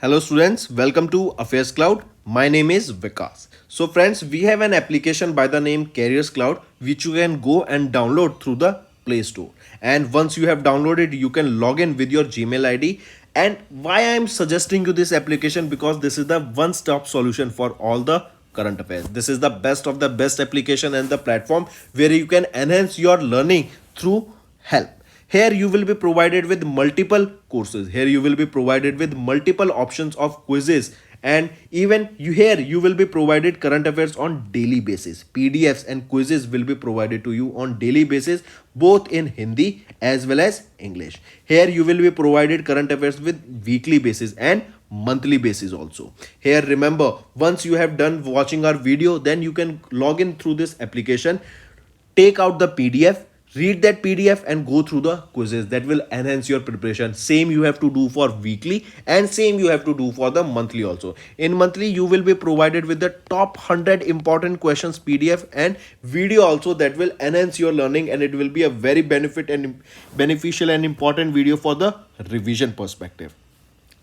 Hello students, welcome to Affairscloud. My name is Vikas. So friends, we have an application by the name Careers Cloud which you can go and download through the Play Store. And once you have downloaded, you can log in with your Gmail ID. And why I am suggesting you this application, because this is the one-stop solution for all the current affairs. This is the best of the best application and the platform where you can enhance your learning through help. Here you will be provided with multiple courses. Here you will be provided with multiple options of quizzes, and even you will be provided current affairs on daily basis. PDFs and quizzes will be provided to you on daily basis, both in Hindi as well as English. Here you will be provided current affairs with weekly basis and monthly basis also. Here remember, once you have done watching our video, then you can log in through this application, take out the PDF, read that PDF and go through the quizzes. That will enhance your preparation. Same you have to do for weekly and same you have to do for the monthly also. In monthly you will be provided with the top 100 important questions PDF and video also, that will enhance your learning, and it will be a very beneficial and important video for the revision perspective.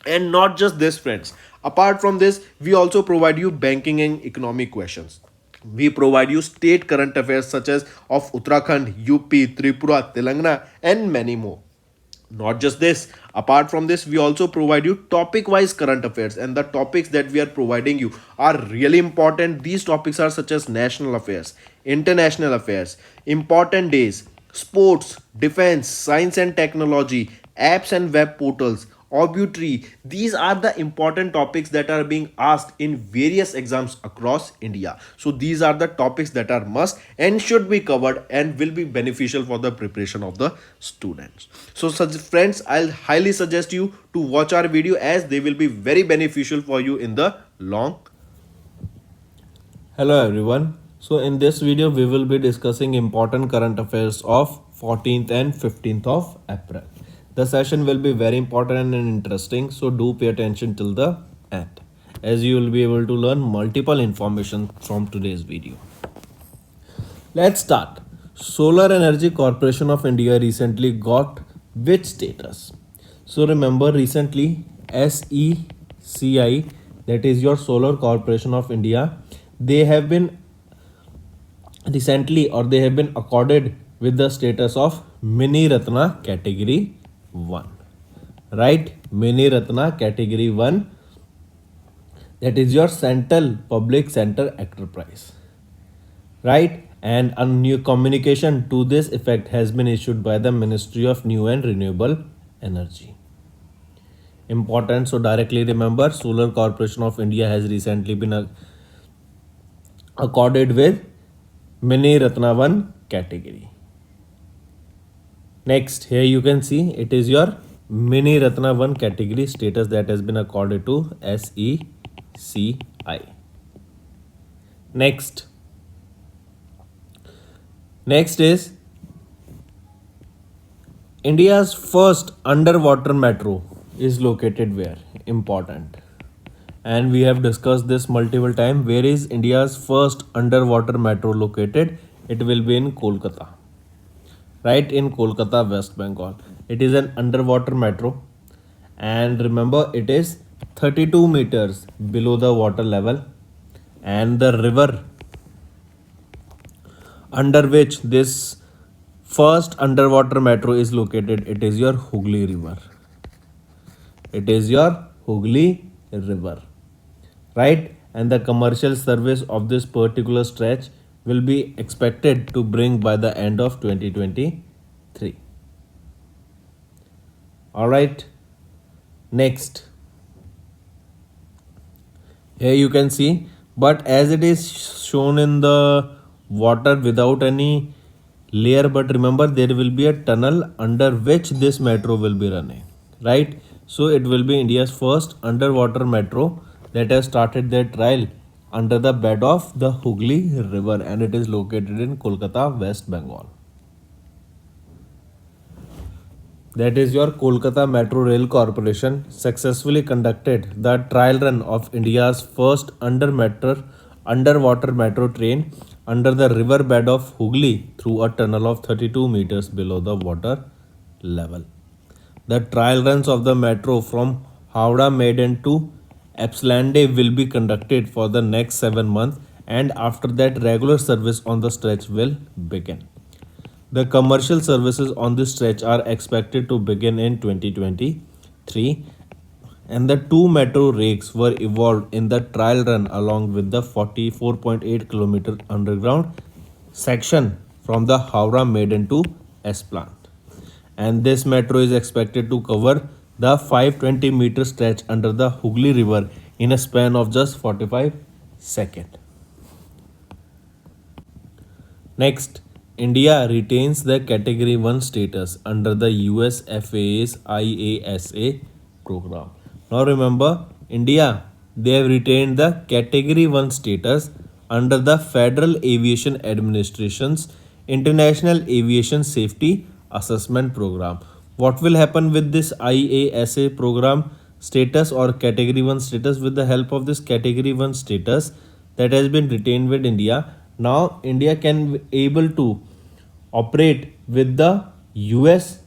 And not just this friends, apart from this we also provide you banking and economic questions. We provide you state current affairs such as of Uttarakhand, UP, Tripura, Telangana, and many more. Not just this, apart from this, we also provide you topic wise current affairs, and the topics that we are providing you are really important. These topics are such as national affairs, international affairs, important days, sports, defense, science and technology, apps and web portals, obituary. These are the important topics that are being asked in various exams across India. So these are the topics that are must and should be covered and will be beneficial for the preparation of the students. So such friends, I'll highly suggest you to watch our video, as they will be very beneficial for you in the long. Hello everyone. So in this video we will be discussing important current affairs of 14th and 15th of April. The session will be very important and interesting, so do pay attention till the end, as you will be able to learn multiple information from today's video. Let's start. Solar Energy Corporation of India recently got which status? So remember, recently SECI, that is your Solar Corporation of India, they have been accorded with the status of Mini Ratna category 1, right? Mini Ratna category 1, that is your central public center enterprise, right? And a new communication to this effect has been issued by the Ministry of New and Renewable Energy. Important, so directly remember, Solar Corporation of India has recently been accorded with Mini Ratna 1 category. Next, here you can see it is your Mini Ratna 1 category status that has been accorded to SECI. Next is India's first underwater metro is located where? Important. And we have discussed this multiple times. Where is India's first underwater metro located? It will be in Kolkata. Right, in Kolkata, West Bengal. It is an underwater metro, and remember it is 32 meters below the water level, and the river under which this first underwater metro is located, it is your Hooghly River. It is your Hooghly River, right? And the commercial service of this particular stretch will be expected to bring by the end of 2023. All right. Next, here you can see, but as it is shown in the water without any layer, but remember there will be a tunnel under which this metro will be running, right? So it will be India's first underwater metro that has started their trial under the bed of the Hooghly River, and it is located in Kolkata, West Bengal. That is your Kolkata Metro Rail Corporation successfully conducted the trial run of India's first underwater metro train under the river bed of Hooghly through a tunnel of 32 meters below the water level. The trial runs of the metro from Howrah Maiden to Epsilande will be conducted for the next 7 months, and after that, regular service on the stretch will begin. The commercial services on this stretch are expected to begin in 2023, and the two metro rakes were evolved in the trial run along with the 44.8 km underground section from the Howrah Maiden to S plant. And this metro is expected to cover the 520-meter stretch under the Hooghly River in a span of just 45 seconds. Next, India retains the Category 1 status under the US FAA's IASA program. Now remember, India, they have retained the Category 1 status under the Federal Aviation Administration's International Aviation Safety Assessment Program. What will happen with this IASA program status or Category 1 status? With the help of this Category 1 status that has been retained with India, now India can be able to operate with the US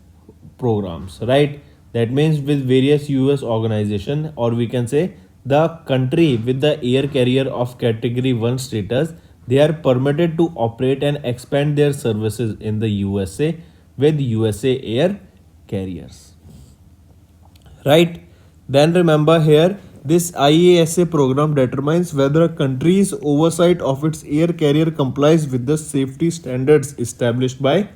programs, right? That means with various US organization, or we can say the country with the air carrier of Category 1 status, they are permitted to operate and expand their services in the USA with USA air carriers, right? Then remember here, this IASA program determines whether a country's oversight of its air carrier complies with the safety standards established by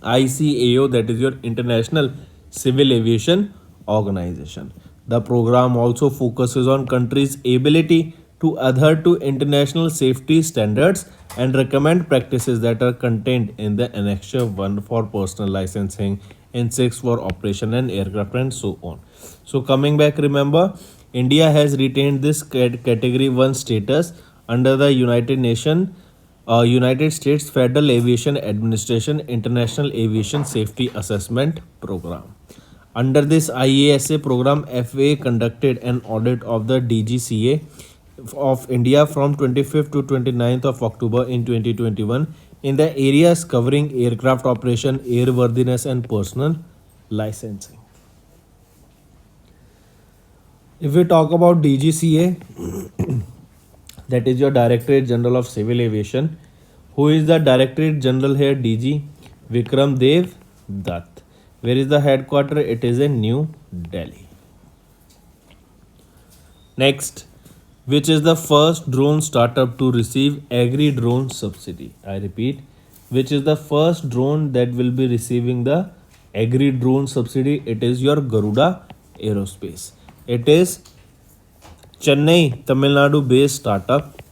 ICAO, that is your International Civil Aviation Organization. The program also focuses on countries' ability to adhere to international safety standards and recommend practices that are contained in the Annexure 1 for personal licensing, in 6 for operation and aircraft, and so on. So coming back, remember, India has retained this Category 1 status under the United States Federal Aviation Administration International Aviation Safety Assessment Program. Under this IASA program, FAA conducted an audit of the DGCA of India from 25th to 29th of October in 2021 in the areas covering aircraft operation, airworthiness, and personal licensing. If we talk about DGCA, that is your Directorate General of Civil Aviation. Who is the Directorate General here? DG Vikram Dev Dutt. Where is the headquarter? It is in New Delhi. Next, which is the first drone startup to receive Agri Drone subsidy? I repeat, which is the first drone that will be receiving the Agri Drone subsidy? It is your Garuda Aerospace. It is Chennai, Tamil Nadu based startup,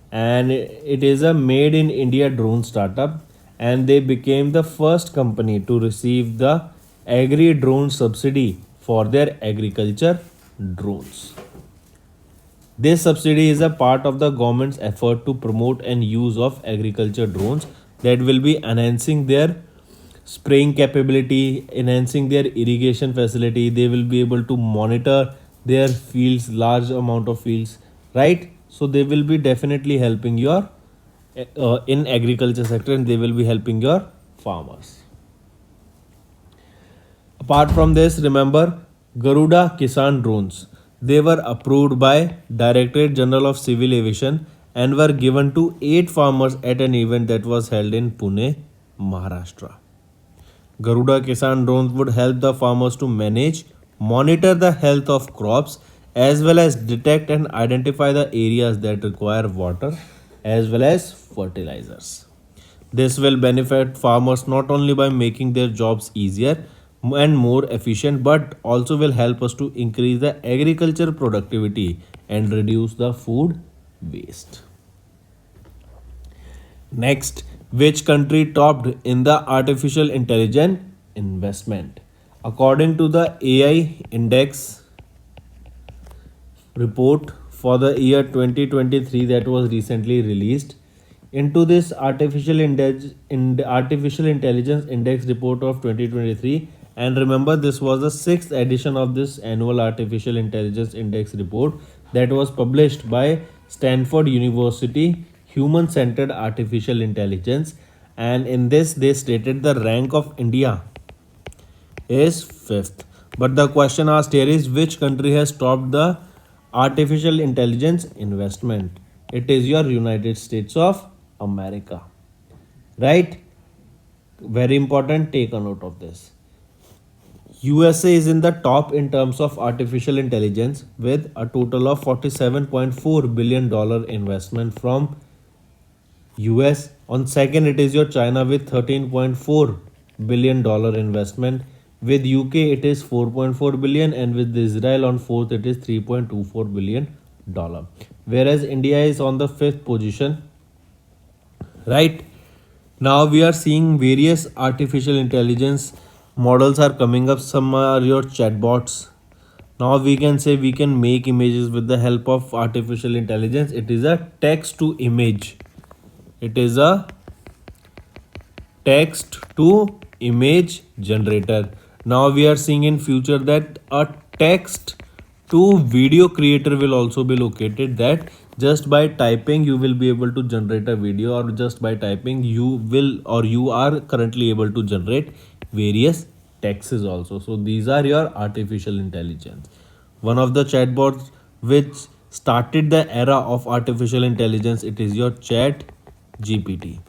and it is a made in India drone startup, and they became the first company to receive the Agri Drone subsidy for their agriculture drones. This subsidy is a part of the government's effort to promote and use of agriculture drones that will be enhancing their spraying capability, enhancing their irrigation facility. They will be able to monitor their fields, large amount of fields, right? So they will be definitely helping your in agriculture sector, and they will be helping your farmers. Apart from this, remember, Garuda Kisan drones, they were approved by Directorate General of Civil Aviation and were given to 8 farmers at an event that was held in Pune, Maharashtra. Garuda Kisan drones would help the farmers to manage, monitor the health of crops, as well as detect and identify the areas that require water as well as fertilizers. This will benefit farmers not only by making their jobs easier and more efficient, but also will help us to increase the agriculture productivity and reduce the food waste. Next, which country topped in the artificial intelligence investment? According to the AI Index report for the year 2023 that was recently released, into this artificial intelligence index report of 2023, and remember, this was the 6th edition of this annual artificial intelligence index report that was published by Stanford University Human Centered Artificial Intelligence, and in this they stated the rank of India is 5th. But the question asked here is which country has stopped the artificial intelligence investment? It is your United States of America. Right? Very important, take a note of this. USA is in the top in terms of artificial intelligence with a total of $47.4 billion investment from US. On second, it is your China with $13.4 billion investment. With UK, it is 4.4 billion, and with Israel on fourth, it is $3.24 billion. Whereas India is on the fifth position. Right now, we are seeing various artificial intelligence models are coming up. Some are your chatbots. Now we can say we can make images with the help of artificial intelligence. It is a text to image. It is a text to image generator. Now we are seeing in future that a text to video creator will also be located, that just by typing you will be able to generate a video, or just by typing you will, or you are currently able to generate various texts also. So these are your artificial intelligence. One of the chatbots which started the era of artificial intelligence, it is your chat GPT.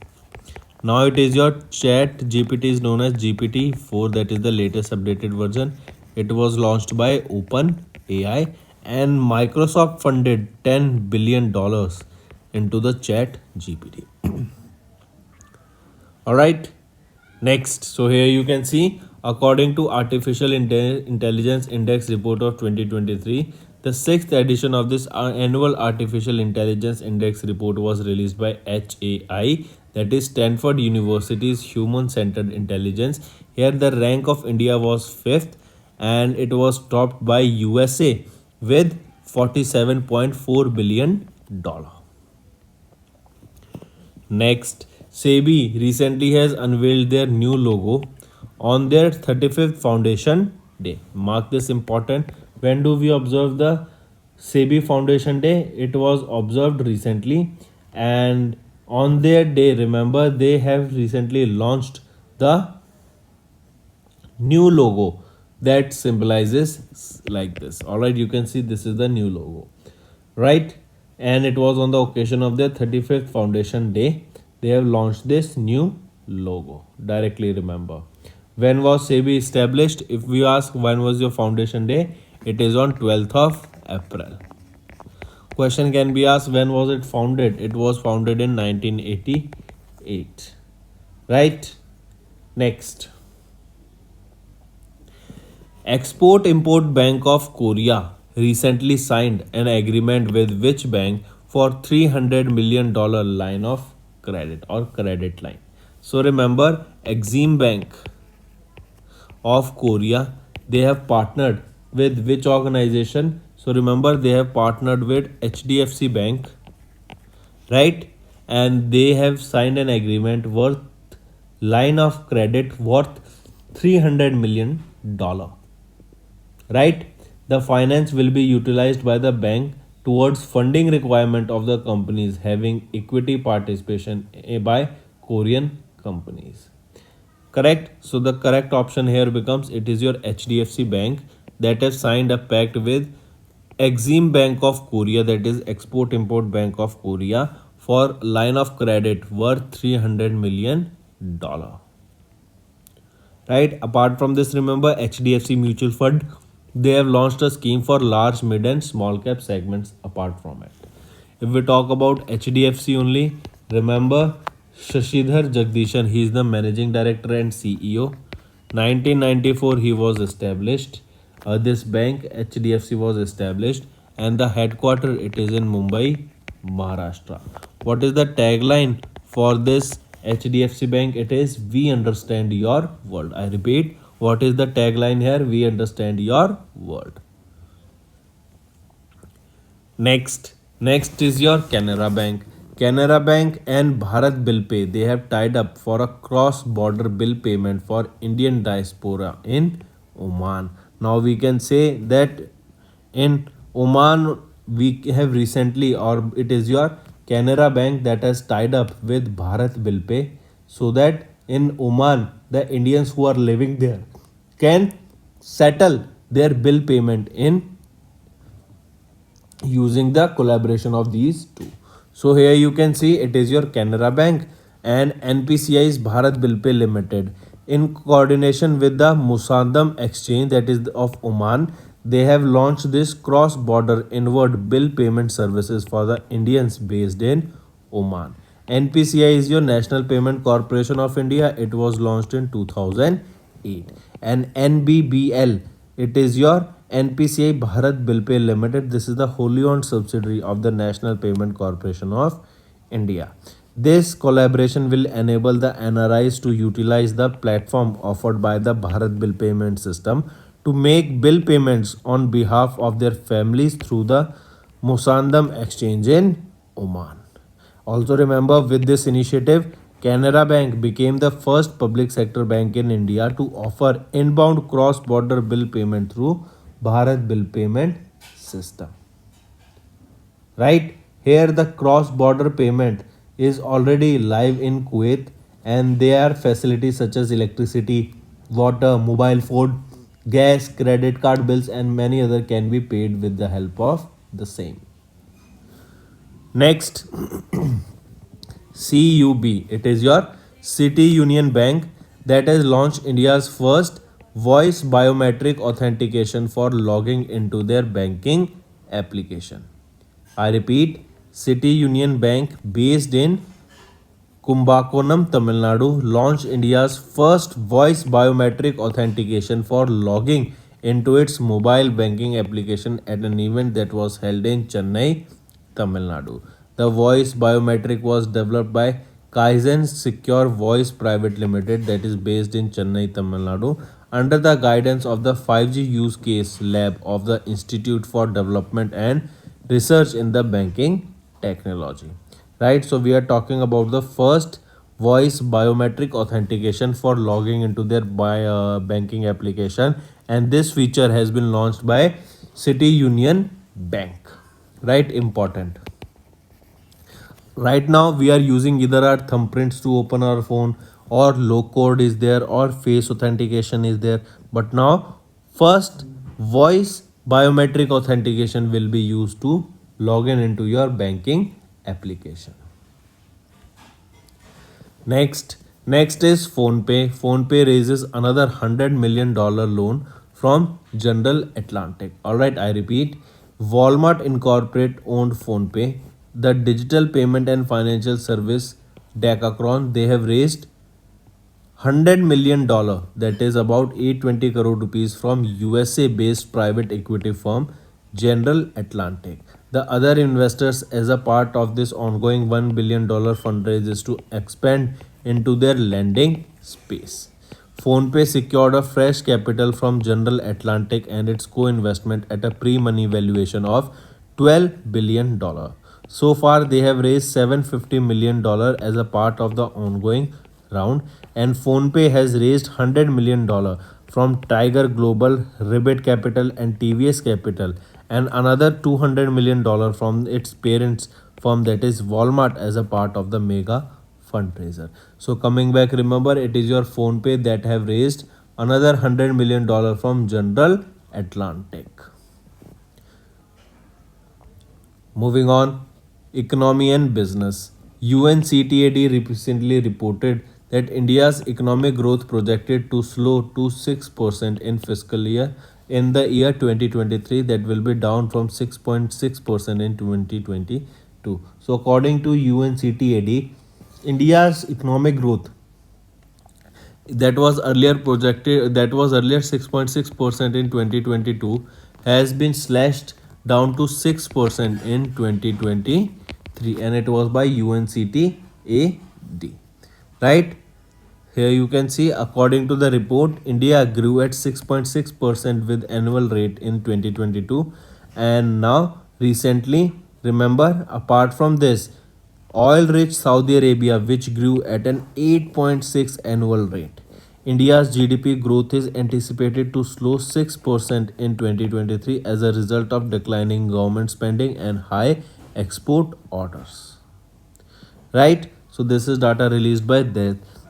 Now it is your chat GPT is known as GPT-4, that is the latest updated version. It was launched by OpenAI, and Microsoft funded $10 billion into the chat GPT. Alright, next. So here you can see, according to Artificial Intelligence Index report of 2023, the sixth edition of this annual Artificial Intelligence Index report was released by HAI, that is Stanford University's Human Centered Intelligence. Here the rank of India was fifth, and it was topped by USA with $47.4 billion. Next, SEBI recently has unveiled their new logo on their 35th Foundation Day. Mark this important. When do we observe the SEBI Foundation Day? It was observed recently, and on their day, remember, they have recently launched the new logo that symbolizes like this. All right, you can see this is the new logo, right? And it was on the occasion of their 35th Foundation Day. They have launched this new logo. Directly remember. When was SEBI established? If we ask when was your Foundation Day, it is on 12th of April. Question can be asked, when was it founded? It was founded in 1988. Right? Next. Export Import Bank of Korea recently signed an agreement with which bank for $300 million line of credit or credit line. So remember, Exim Bank of Korea, they have partnered with which organization? So remember, they have partnered with HDFC Bank, right? And they have signed an agreement worth line of credit worth $300 million, right? The finance will be utilized by the bank towards funding requirement of the companies having equity participation by Korean companies. Correct? So the correct option here becomes, it is your HDFC Bank that has signed a pact with Exim Bank of Korea, that is Export Import Bank of Korea, for line of credit worth $300 million. Right? Apart from this, remember HDFC Mutual Fund, they have launched a scheme for large, mid and small cap segments apart from it. If we talk about HDFC only, remember Shashidhar Jagdishan, he is the managing director and CEO. 1994 he was established. This bank HDFC was established, and the headquarter it is in Mumbai, Maharashtra. What is the tagline for this HDFC Bank? It is "We understand your world." I repeat, what is the tagline here? We understand your world. Next is your Canara Bank. Canara Bank and Bharat Bill Pay, they have tied up for a cross-border bill payment for Indian diaspora in Oman. Now we can say that in Oman we have recently, or it is your Canara Bank that has tied up with Bharat Bill Pay, so that in Oman the Indians who are living there can settle their bill payment in using the collaboration of these two. So here you can see it is your Canara Bank and NPCI's Bharat Bill Pay Limited in coordination with the Musandam Exchange, that is of Oman. They have launched this cross-border inward bill payment services for the Indians based in Oman. NPCI is your National Payment Corporation of India. It was launched in 2008. And NBBL, it is your NPCI Bharat Bill Pay Limited. This is the wholly owned subsidiary of the National Payment Corporation of India. This collaboration will enable the NRIs to utilize the platform offered by the Bharat Bill Payment System to make bill payments on behalf of their families through the Musandam Exchange in Oman. Also remember, with this initiative, Canara Bank became the first public sector bank in India to offer inbound cross-border bill payment through Bharat Bill Payment System. Right here, the cross-border payment is already live in Kuwait, and there are facilities such as electricity, water, mobile phone, gas, credit card bills, and many other can be paid with the help of the same. Next, CUB. It is your City Union Bank that has launched India's first voice biometric authentication for logging into their banking application. I repeat, City Union Bank based in Kumbakonam, Tamil Nadu, launched India's first voice biometric authentication for logging into its mobile banking application at an event that was held in Chennai, Tamil Nadu. The voice biometric was developed by Kaizen Secure Voice Private Limited, that is based in Chennai, Tamil Nadu, under the guidance of the 5G use case lab of the Institute for Development and Research in the Banking Technology. Right, so we are talking about the first voice biometric authentication for logging into their banking application, and this feature has been launched by City Union Bank. Right, important. Right now we are using either our thumbprints to open our phone, or low code is there, or face authentication is there, but now first voice biometric authentication will be used to log in into your banking application. Next is PhonePe. PhonePe raises another $100 million loan from General Atlantic. All right, I repeat, Walmart Incorporate owned PhonePe, the digital payment and financial service decacron. They have raised $100 million, that is about 820 crore rupees, from USA based private equity firm General Atlantic. The other investors, as a part of this ongoing $1 billion fundraise, is to expand into their lending space. PhonePe secured a fresh capital from General Atlantic and its co-investment at a pre-money valuation of $12 billion. So far, they have raised $750 million as a part of the ongoing round, and PhonePe has raised $100 million from Tiger Global, Ribbit Capital, and TVS Capital, and another $200 million from its parents firm, that is Walmart, as a part of the mega fundraiser. So coming back, remember, it is your PhonePe that have raised another $100 million from General Atlantic. Moving on, economy and business. UNCTAD recently reported that India's economic growth projected to slow to 6% in fiscal year in the year 2023, that will be down from 6.6% in 2022. So according to UNCTAD, India's economic growth that was earlier 6.6% in 2022 has been slashed down to 6% in 2023, and it was by UNCTAD. Right, here you can see, according to the report, India grew at 6.6% with annual rate in 2022, and now recently, remember, apart from this, oil rich Saudi Arabia, which grew at an 8.6 annual rate. India's GDP growth is anticipated to slow 6% in 2023 as a result of declining government spending and high export orders. Right, so this is data released by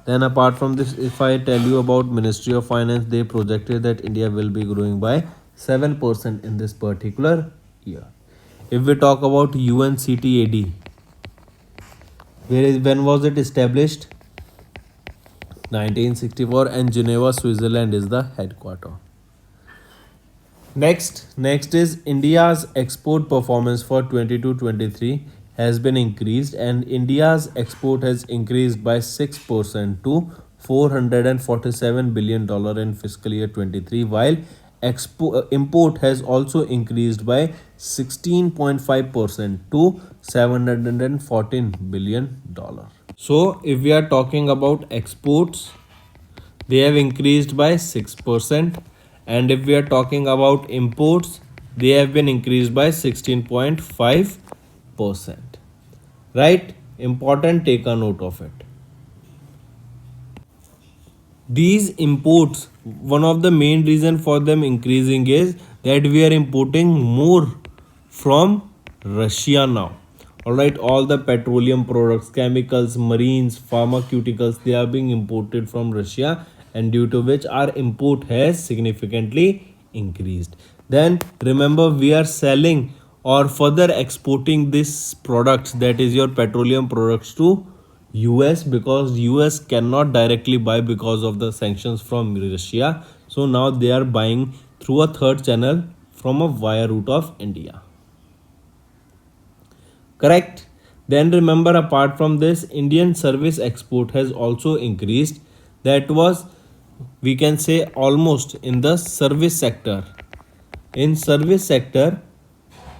Then apart from this, if I tell you about Ministry of Finance, they projected that India will be growing by 7% in this particular year. If we talk about UNCTAD, when was it established? 1964, and Geneva, Switzerland is the headquarter. Next is India's export performance for 22-23 has been increased, and India's export has increased by 6% to $447 billion in fiscal year 23, while import has also increased by 16.5% to $714 billion. So, if we are talking about exports, they have increased by 6%, and if we are talking about imports, they have been increased by 16.5%. Right? Important, take a note of it. These imports, one of the main reason for them increasing is that we are importing more from Russia now. All right, all the petroleum products, chemicals, marines, pharmaceuticals, they are being imported from Russia, and due to which our import has significantly increased. Then remember, we are selling or further exporting these products, that is your petroleum products, to US, because US cannot directly buy because of the sanctions from Russia. So now they are buying through a third channel from a via route of India. Correct? Then remember, apart from this, Indian service export has also increased. That was, we can say, almost in the service sector. In service sector,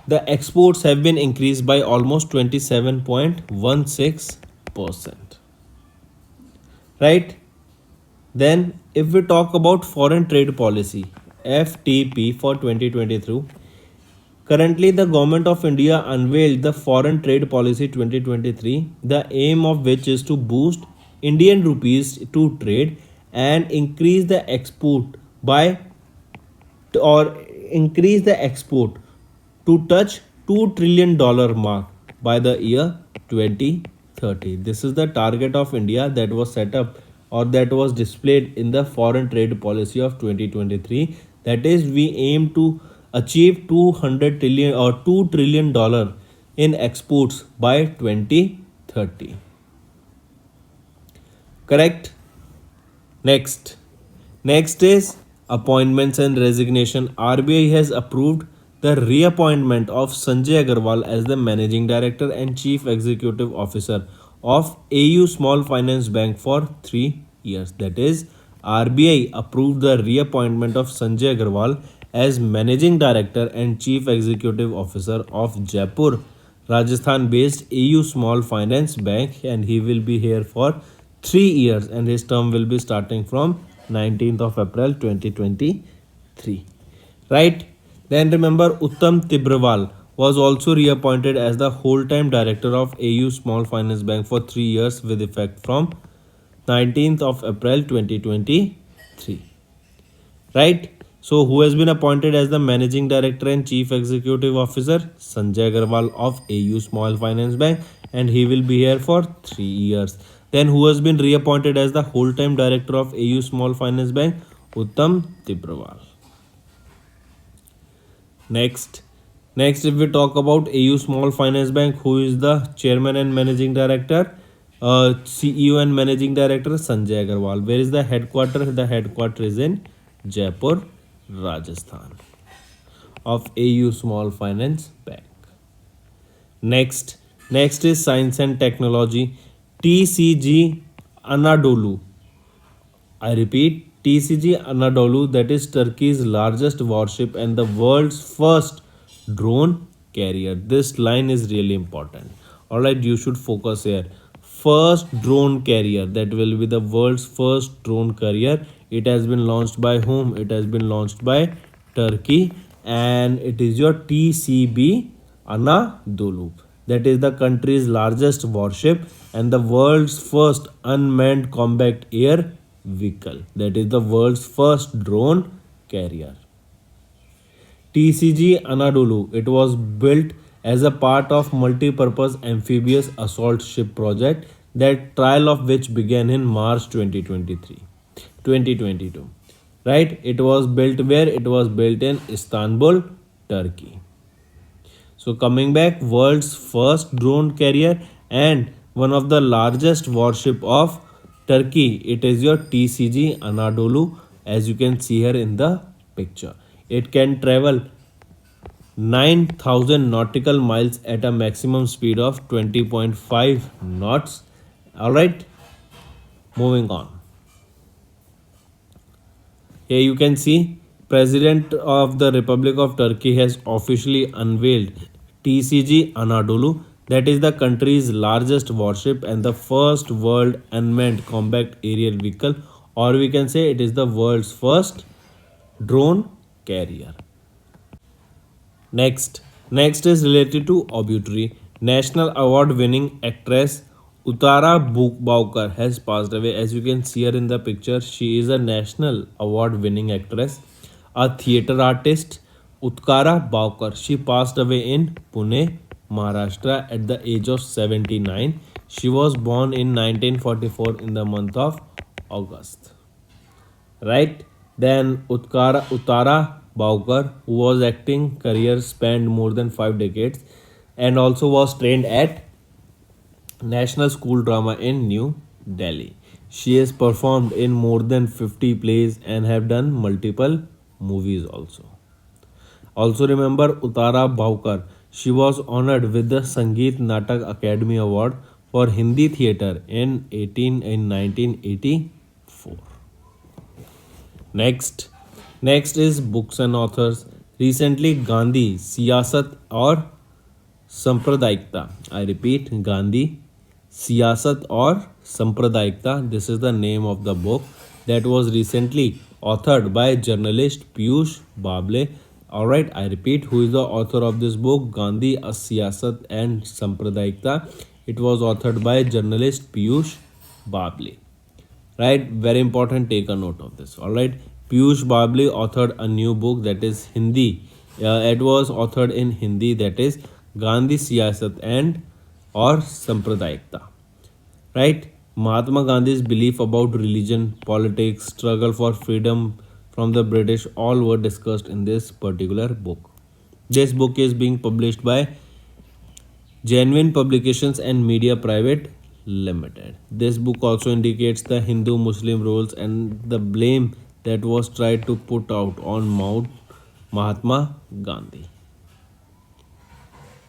the exports have been increased by almost 27.16%. Right? Then if we talk about foreign trade policy, FTP for 2023, currently the government of India unveiled the foreign trade policy 2023, the aim of which is to boost Indian rupees to trade and increase the export by or increase the export to touch $2 trillion mark by the year 2030. This is the target of India that was set up or that was displayed in the foreign trade policy of 2023. That is, we aim to achieve 200 trillion or $2 trillion in exports by 2030. Correct? Next is appointments and resignation. RBI has approved the reappointment of Sanjay Agarwal as the Managing Director and Chief Executive Officer of AU Small Finance Bank for 3 years. That is, RBI approved the reappointment of Sanjay Agarwal as Managing Director and Chief Executive Officer of Jaipur, Rajasthan based AU Small Finance Bank, and he will be here for 3 years, and his term will be starting from 19th of April 2023. Right? Then remember, Uttam Tibrawal was also reappointed as the whole-time director of AU Small Finance Bank for 3 years with effect from 19th of April 2023. Right? So who has been appointed as the Managing Director and Chief Executive Officer? Sanjay Agarwal of AU Small Finance Bank, and he will be here for 3 years. Then who has been reappointed as the whole-time director of AU Small Finance Bank? Uttam Tibrawal. Next, if we talk about AU Small Finance Bank, who is the chairman and managing director, CEO and managing director? Sanjay Agarwal. Where is the headquarter? The headquarter is in Jaipur, Rajasthan, of AU Small Finance Bank. Next is science and technology. TCG Anadolu. I repeat, TCG Anadolu, that is Turkey's largest warship and the world's first drone carrier. This line is really important. Alright, you should focus here. First drone carrier, that will be the world's first drone carrier. It has been launched by whom? It has been launched by Turkey, and it is your TCB Anadolu. That is the country's largest warship and the world's first unmanned combat air vehicle. That is the world's first drone carrier. TCG Anadolu, it was built as a part of multi-purpose amphibious assault ship project that trial of which began in March 2022. Right? It was built where? It was built in Istanbul, Turkey. So coming back, world's first drone carrier and one of the largest warship of Turkey. It is your TCG Anadolu, as you can see here in the picture. It can travel 9,000 nautical miles at a maximum speed of 20.5 knots. Alright, moving on. Here you can see President of the Republic of Turkey has officially unveiled TCG Anadolu, that is the country's largest warship and the first world unmanned combat aerial vehicle, or we can say it is the world's first drone carrier. Next is related to obituary. National award winning actress Uttara Baukar has passed away. As you can see her in the picture, she is a national award winning actress, a theatre artist. Utkara Baukar, she passed away in Pune, Maharashtra at the age of 79. She was born in 1944 in the month of August. Right? Then Uttara Baukar, who was acting career spanned more than 5 decades and also was trained at National School Drama in New Delhi. She has performed in more than 50 plays and have done multiple movies also. Also remember Uttara Baukar. She was honored with the Sangeet Natak Academy Award for Hindi theatre in 1984. Next is books and authors. Recently, Gandhi, Siyasat or Sampradayikta. I repeat, Gandhi, Siyasat or Sampradayikta. This is the name of the book that was recently authored by journalist Piyush Bable. Alright, I repeat, who is the author of this book? Gandhi, a Siyasat and Sampradayikta. It was authored by journalist Piyush Bable. Right, very important, take a note of this. All right, Piyush Bable authored a new book that is Hindi. It was authored in Hindi, that is Gandhi, Siyasat and or Sampradayikta. Right, Mahatma Gandhi's belief about religion, politics, struggle for freedom from the British, all were discussed in this particular book. This book is being published by Genuine Publications and Media Private Limited. This book also indicates the Hindu Muslim roles and the blame that was tried to put out on Mahatma Gandhi.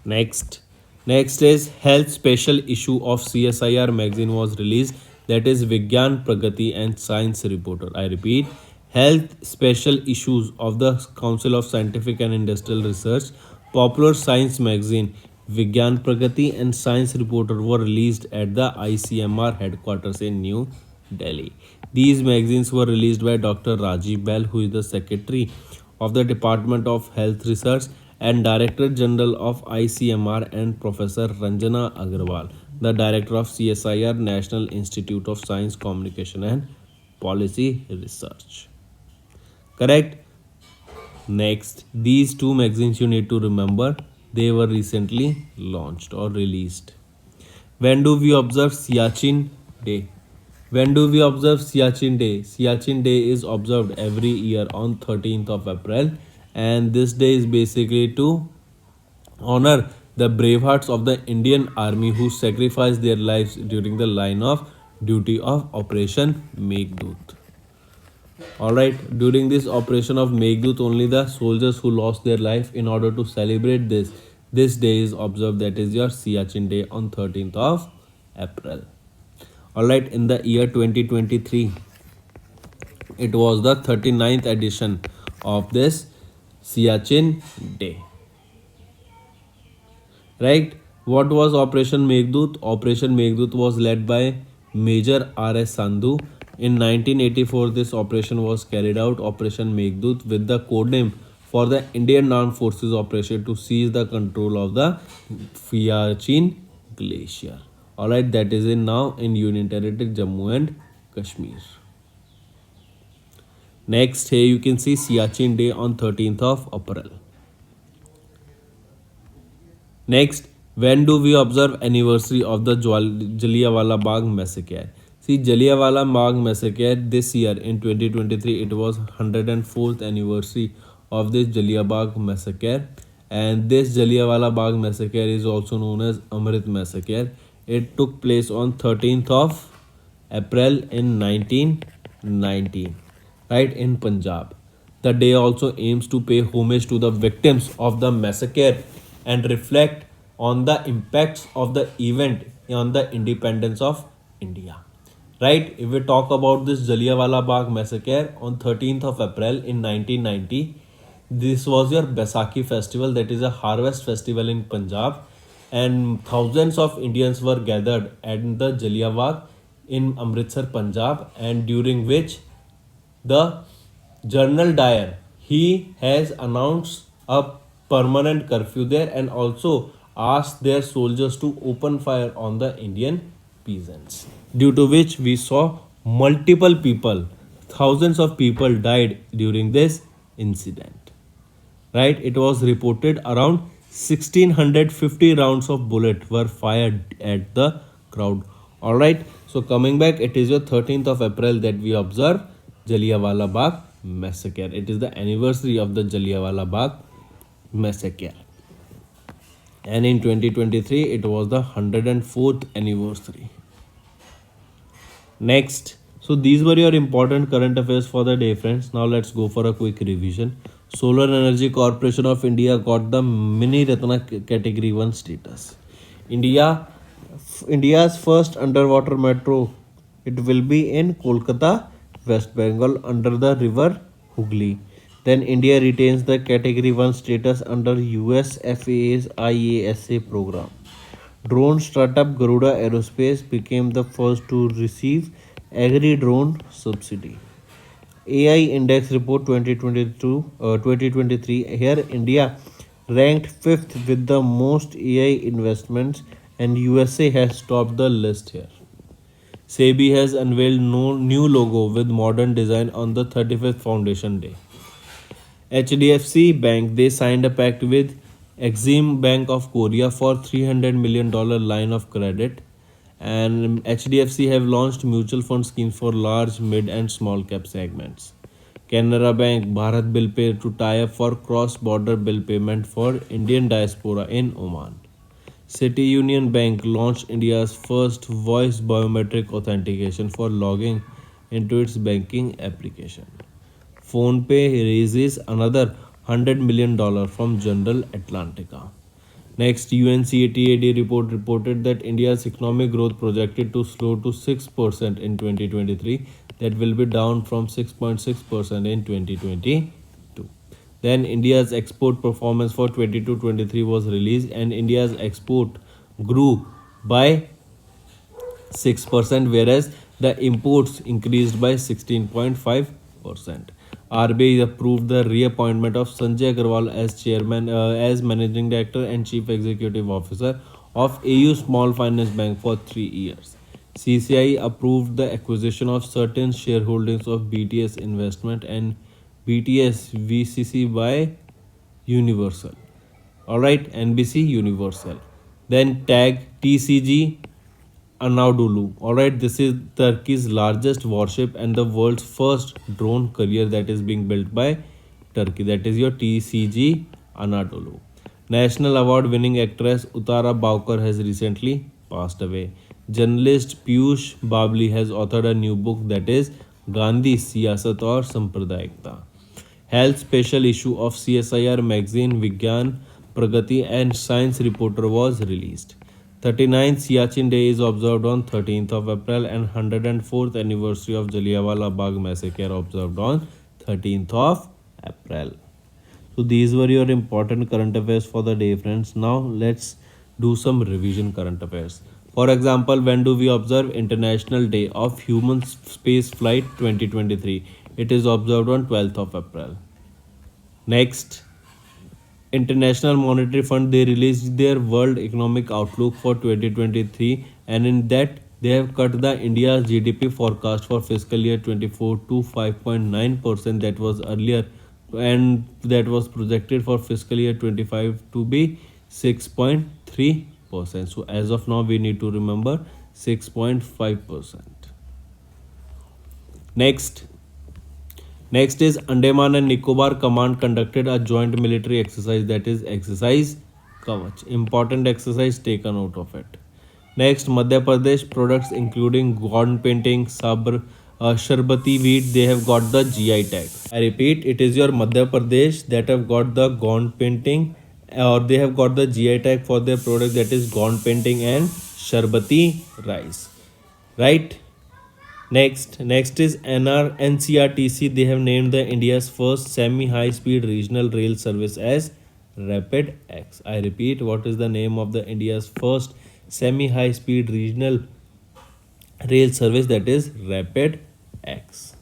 Next is health special issue of CSIR magazine was released, that is Vigyan Pragati and Science Reporter. I repeat, health special issues of the Council of Scientific and Industrial Research, popular science magazine Vigyan Pragati and Science Reporter were released at the ICMR headquarters in New Delhi. These magazines were released by Dr. Rajiv Bell, who is the Secretary of the Department of Health Research and Director General of ICMR, and Professor Ranjana Agarwal, the Director of CSIR, National Institute of Science, Communication and Policy Research. Correct? Next, these two magazines you need to remember, they were recently launched or released. When do we observe Siachen Day? When do we observe Siachen Day? Siachen Day is observed every year on 13th of April, and this day is basically to honor the bravehearts of the Indian Army who sacrificed their lives during the line of duty of Operation Meghdut. Alright, during this operation of Meghdut, only the soldiers who lost their life, in order to celebrate this day is observed, that is your Siachen Day on 13th of April. Alright, in the year 2023, it was the 39th edition of this Siachen Day. Right, what was Operation Meghdut? Operation Meghdut was led by Major R.S. Sandhu. In 1984, this operation was carried out, Operation Meghdut, with the codename for the Indian Armed Forces operation to seize the control of the Siachen Glacier. Alright, that is now in Union Territory Jammu and Kashmir. Next, here you can see Siachen Day on 13th of April. Next, When do we observe anniversary of the Jallianwala Bagh massacre? See, Jallianwala Bagh massacre this year in 2023, it was 104th anniversary of this Jallianwala Bagh massacre, and this Jallianwala Bagh massacre is also known as Amrit massacre. It took place on 13th of April in 1919, right, in Punjab. The day also aims to pay homage to the victims of the massacre and reflect on the impacts of the event on the independence of India. Right? If we talk about this Jallianwala Bagh massacre on 13th of April in 1990, this was your Baisakhi festival, that is a harvest festival in Punjab, and thousands of Indians were gathered at the Jallianwala in Amritsar, Punjab, and during which the General Dyer, he has announced a permanent curfew there and also asked their soldiers to open fire on the Indian peasants, due to which we saw multiple people, thousands of people died during this incident. Right, it was reported around 1650 rounds of bullet were fired at the crowd. All right, so coming back, it is your 13th of April that we observe Jallianwala Bagh massacre. It is the anniversary of the Jallianwala Bagh massacre, and in 2023 it was the 104th anniversary. Next, so these were your important current affairs for the day, friends. Now let's go for a quick revision. Solar Energy Corporation of India got the Mini Ratna Category 1 status. India's first underwater metro. It will be in Kolkata, West Bengal, under the river Hooghly. Then India retains the Category 1 status under US FAA's IASA program. Drone startup Garuda Aerospace became the first to receive Agri Drone subsidy. AI Index Report 2023. Here India ranked 5th with the most AI investments, and USA has topped the list here. SEBI has unveiled no new logo with modern design on the 35th Foundation Day. HDFC Bank, they signed a pact with Exim Bank of Korea for $300 million line of credit, and HDFC have launched mutual fund schemes for large, mid and small cap segments. Canara Bank, Bharat Bill Pay to tie up for cross-border bill payment for Indian diaspora in Oman. City Union Bank launched India's first voice biometric authentication for logging into its banking application. PhonePe raises another $100 million from General Atlantica. Next, UNCTAD report reported that India's economic growth projected to slow to 6% in 2023. That will be down from 6.6% in 2022. Then India's export performance for 22-23 was released, and India's export grew by 6%, whereas the imports increased by 16.5%. RBI approved the reappointment of Sanjay Agarwal as chairman, as managing director and chief executive officer of AU Small Finance Bank for 3 years. CCI approved the acquisition of certain shareholdings of BTS Investment and BTS VCC by Universal. Alright, NBC Universal. Then tag TCG Anadolu. Alright, this is Turkey's largest warship and the world's first drone carrier that is being built by Turkey. That is your TCG Anadolu. National award winning actress Uttara Baukar has recently passed away. Journalist Piyush Babli has authored a new book, that is Gandhi Siyasat aur Sampradayikta. Health special issue of CSIR magazine Vigyan Pragati and Science Reporter was released. 39th Siachen Day is observed on 13th of April, and 104th anniversary of Jallianwala Bagh massacre observed on 13th of April. So these were your important current affairs for the day, friends. Now let's do some revision current affairs. For example, when do we observe International Day of Human Space Flight 2023? It is observed on 12th of April. Next, International Monetary Fund, they released their World Economic Outlook for 2023, and in that they have cut the India's GDP forecast for fiscal year 24 to 5.9%, that was earlier, and that was projected for fiscal year 25 to be 6.3%. 6.5%. So as of now, we need to remember 6.5%. Next is Andaman and Nicobar Command conducted a joint military exercise, that is exercise Kavach. Important exercise, take a note of it. Next, Madhya Pradesh products including gond painting, sharbati wheat, they have got the GI tag. I repeat, it is your Madhya Pradesh that have got the gond painting, or they have got the GI tag for their product, that is gond painting and sharbati rice. Right? Next is NCRTC. They have named the India's first semi-high speed regional rail service as Rapid X. I repeat, what is the name of the India's first semi-high speed regional rail service? That is Rapid X.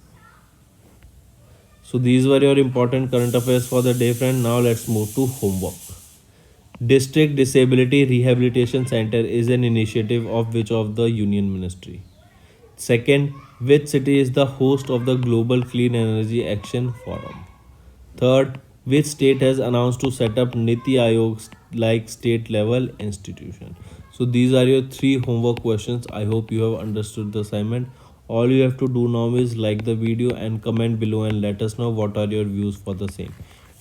So these were your important current affairs for the day, friend. Now let's move to homework. District Disability Rehabilitation Center is an initiative of which of the Union Ministry? Second, which city is the host of the Global Clean Energy Action Forum? Third, which state has announced to set up Niti Aayog like state level institution? So these are your 3 homework questions. I hope you have understood the assignment. All you have to do now is like the video and comment below and let us know what are your views for the same.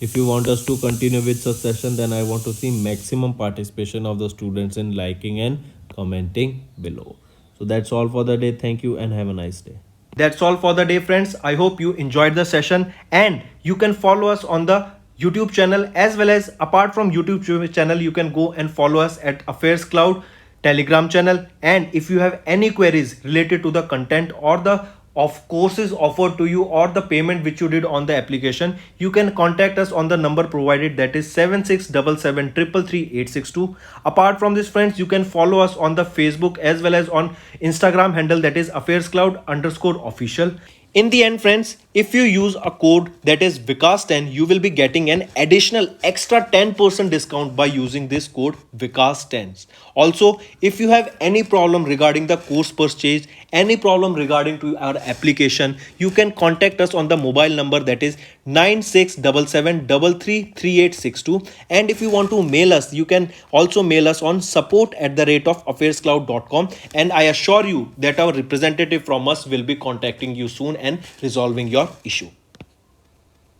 If you want us to continue with such session, then I want to see maximum participation of the students in liking and commenting below. So that's all for the day. Thank you and have a nice day. That's all for the day, friends. I hope you enjoyed the session, and you can follow us on the YouTube channel, as well as apart from YouTube channel, you can go and follow us at Affairscloud Telegram channel. And if you have any queries related to the content or the of courses offered to you or the payment which you did on the application, you can contact us on the number provided, that is 7677333862. Apart from this, friends, you can follow us on the Facebook as well as on Instagram handle, that is Affairscloud_official. In the end, friends, if you use a code that is Vikas10, you will be getting an additional extra 10% discount by using this code Vikas10. Also, if you have any problem regarding the course purchase, any problem regarding to our application, you can contact us on the mobile number, that is 9677333862. And if you want to mail us, you can also mail us on support@affairscloud.com, and I assure you that our representative from us will be contacting you soon and resolving your issue.